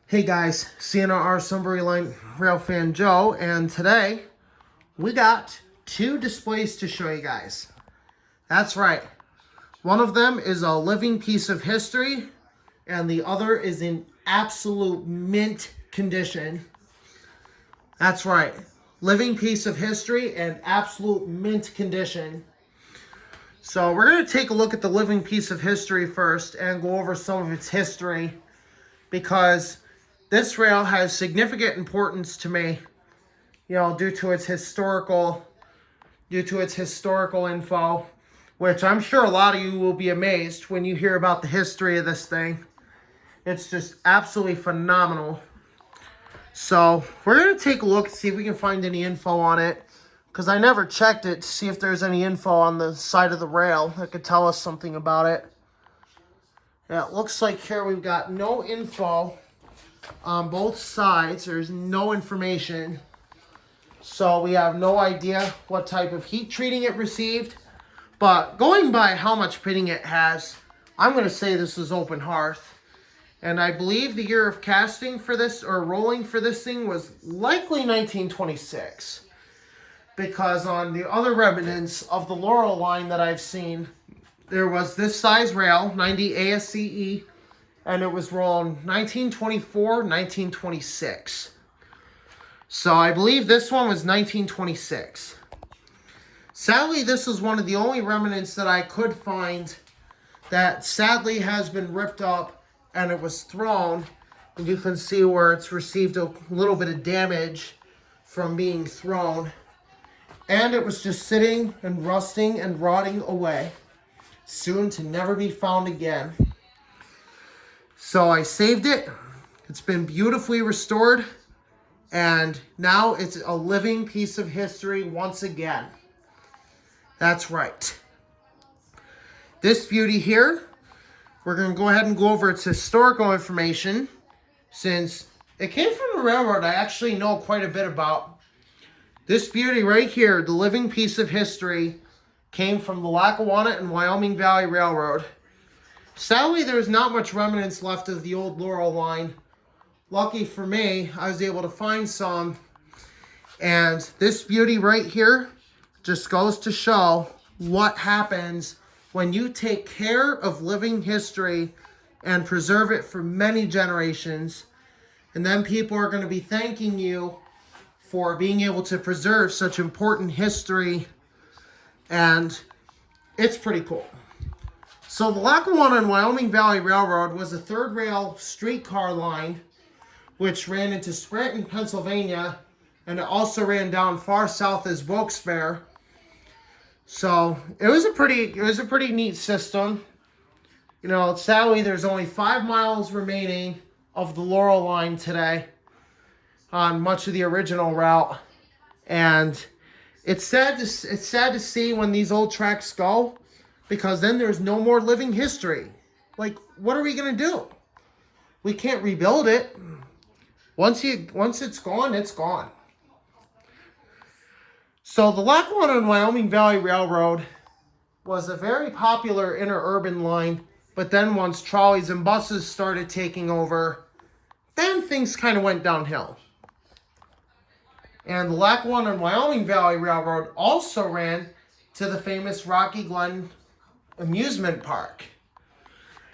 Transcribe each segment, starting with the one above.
Hey guys, CNR Sunbury Line Rail Fan Joe, and today we got two displays to show you guys. That's right. One of them is a living piece of history, and the other is in absolute mint condition. That's right. Living piece of history and absolute mint condition. So we're going to take a look at the living piece of history first and go over some of its history, because this rail has significant importance to me, due to its historical info, which I'm sure a lot of you will be amazed when you hear about the history of this thing. It's just absolutely phenomenal. So we're going to take a look and see if we can find any info on it, because I never checked it to see if there's any info on the side of the rail that could tell us something about it. Yeah, it looks like here we've got no info on both sides. There's no information. So we have no idea what type of heat treating it received. But going by how much pitting it has, I'm going to say this is open hearth. And I believe the year of casting for this, or rolling for this thing, was likely 1926. Because on the other remnants of the Laurel line that I've seen, there was this size rail, 90 ASCE, and it was rolling 1924, 1926. So I believe this one was 1926. Sadly, this is one of the only remnants that I could find that sadly has been ripped up and it was thrown. And you can see where it's received a little bit of damage from being thrown. And it was just sitting and rusting and rotting away, soon to never be found again. So I saved it. It's been beautifully restored, and now it's a living piece of history once again. That's right. This beauty here, we're going to go ahead and go over its historical information, since it came from a railroad I actually know quite a bit about. This beauty right here, the living piece of history, came from the Lackawanna and Wyoming Valley Railroad. Sadly, there's not much remnants left of the old Laurel line. Lucky for me, I was able to find some. And this beauty right here just goes to show what happens when you take care of living history and preserve it for many generations. And then people are going to be thanking you for being able to preserve such important history. And it's pretty cool. So the Lackawanna and Wyoming Valley Railroad was a third rail streetcar line which ran into Scranton, Pennsylvania, and it also ran down far south as Wilkes-Barre. So it was a pretty neat system. Sadly there's only 5 miles remaining of the Laurel line today on much of the original route, and it's sad to see when these old tracks go, because then there's no more living history. Like, what are we going to do? We can't rebuild it. Once it's gone, it's gone. So the Lackawanna and Wyoming Valley Railroad was a very popular interurban line, but then once trolleys and buses started taking over, then things kind of went downhill. And the Lackawanna and Wyoming Valley Railroad also ran to the famous Rocky Glen Amusement Park.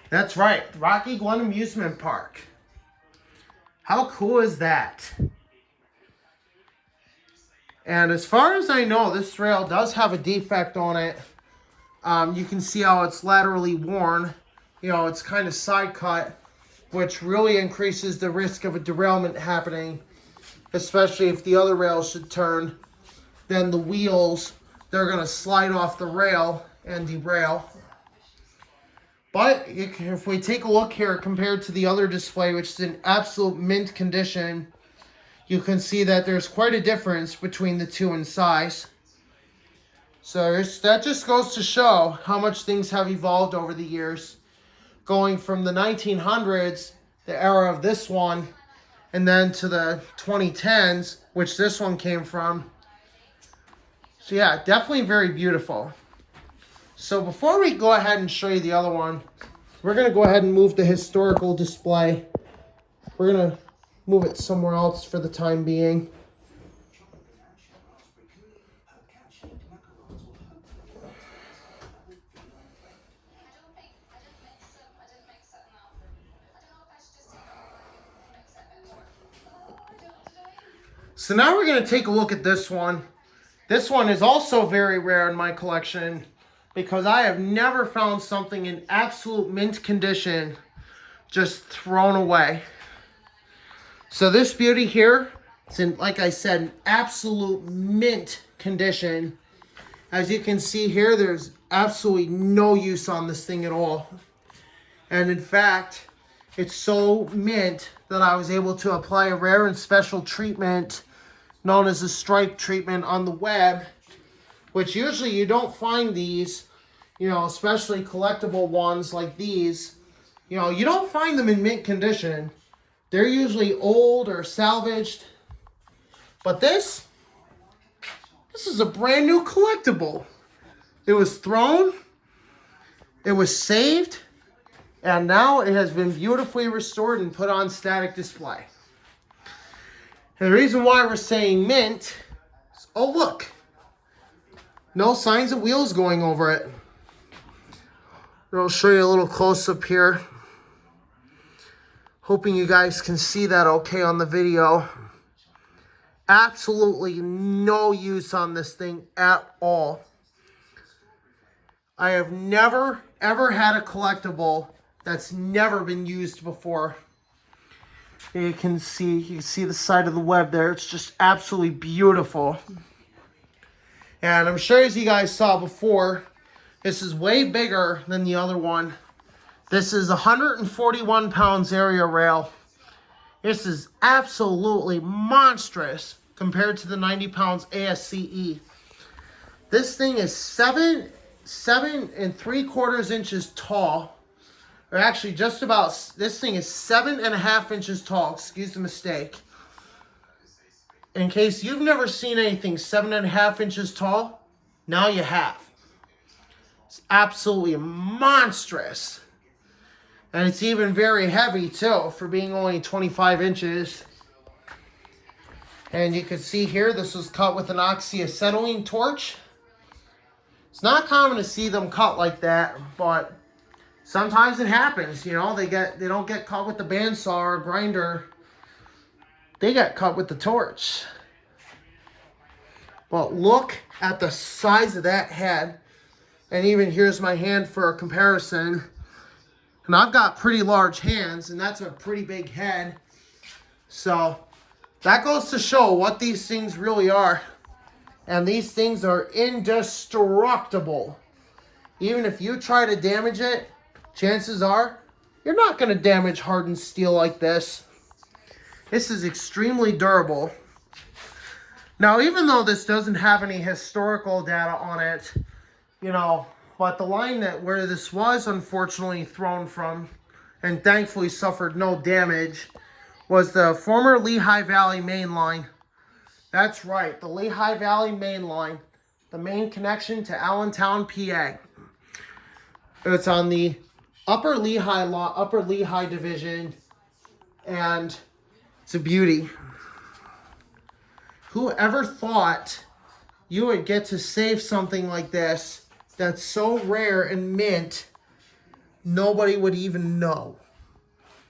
That's right, Rocky Glen Amusement Park. How cool is that? And as far as I know, this rail does have a defect on it. You can see how it's laterally worn. It's kind of side cut, which really increases the risk of a derailment happening, especially if the other rail should turn. Then the wheels, they're going to slide off the rail and derail. But if we take a look here compared to the other display, which is in absolute mint condition, you can see that there's quite a difference between the two in size. So that just goes to show how much things have evolved over the years, going from the 1900s, the era of this one, and then to the 2010s, which this one came from. So yeah, definitely very beautiful. So before we go ahead and show you the other one, we're going to go ahead and move the historical display We're going to move it somewhere else for the time being. So now we're going to take a look at this one. This one is also very rare in my collection because I have never found something in absolute mint condition just thrown away. So this beauty here, it's in, like I said, an absolute mint condition. As you can see here, there's absolutely no use on this thing at all. And in fact, it's so mint that I was able to apply a rare and special treatment known as a stripe treatment on the web, which usually you don't find these, you know, especially collectible ones like these. You know, you don't find them in mint condition. They're usually old or salvaged. But this is a brand new collectible. It was thrown, it was saved, and now it has been beautifully restored and put on static display. And the reason why we're saying mint is, oh look, no signs of wheels going over it. And I'll show you a little close up here. Hoping you guys can see that okay on the video. Absolutely no use on this thing at all. I have never ever had a collectible that's never been used before. You can see the side of the web there. It's just absolutely beautiful. And I'm sure as you guys saw before, this is way bigger than the other one. This is 141 pounds area rail. This is absolutely monstrous compared to the 90 pounds ASCE. This thing is 7 3/4 inches tall. Or actually just about, this thing is 7.5 inches tall. Excuse the mistake. In case you've never seen anything 7.5 inches tall, now you have. It's absolutely monstrous. And it's even very heavy too, for being only 25 inches. And you can see here, this was cut with an oxyacetylene torch. It's not common to see them cut like that, but sometimes it happens. You know, they don't get cut with the bandsaw or grinder. They get cut with the torch. But look at the size of that head. And even here's my hand for a comparison. And I've got pretty large hands, and that's a pretty big head. So that goes to show what these things really are. And these things are indestructible. Even if you try to damage it, chances are you're not going to damage hardened steel like this. This is extremely durable. Now, even though this doesn't have any historical data on it, you know, but the line that where this was unfortunately thrown from, and thankfully suffered no damage, was the former Lehigh Valley main line. That's right, the Lehigh Valley main line, the main connection to Allentown, PA. It's on the Upper Lehigh Division, and it's a beauty. Whoever thought you would get to save something like this that's so rare and mint, nobody would even know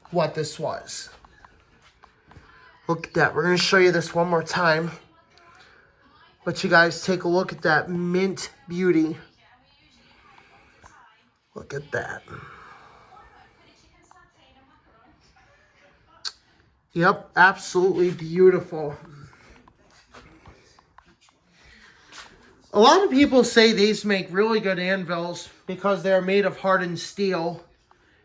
what this was. Look at that. We're going to show you this one more time. Let you guys take a look at that mint beauty. Look at that. Yep, absolutely beautiful. A lot of people say these make really good anvils because they're made of hardened steel.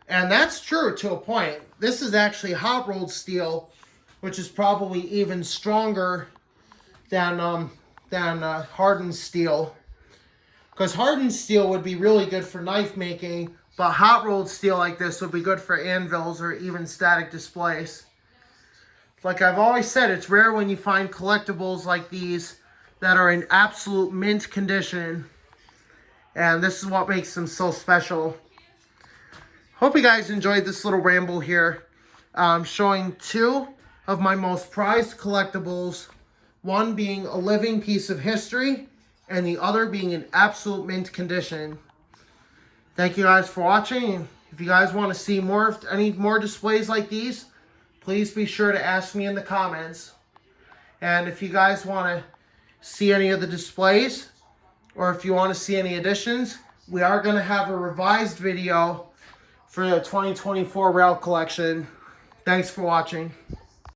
And that's true to a point. This is actually hot rolled steel, which is probably even stronger than hardened steel. Because hardened steel would be really good for knife making, but hot rolled steel like this would be good for anvils or even static displays. Like I've always said, it's rare when you find collectibles like these that are in absolute mint condition. And this is what makes them so special. Hope you guys enjoyed this little ramble here. showing two of my most prized collectibles, one being a living piece of history and the other being in absolute mint condition. Thank you guys for watching. If you guys want to see any more displays like these, please be sure to ask me in the comments. And if you guys want to see any of the displays, or if you want to see any additions, we are going to have a revised video for the 2024 rail collection. Thanks for watching.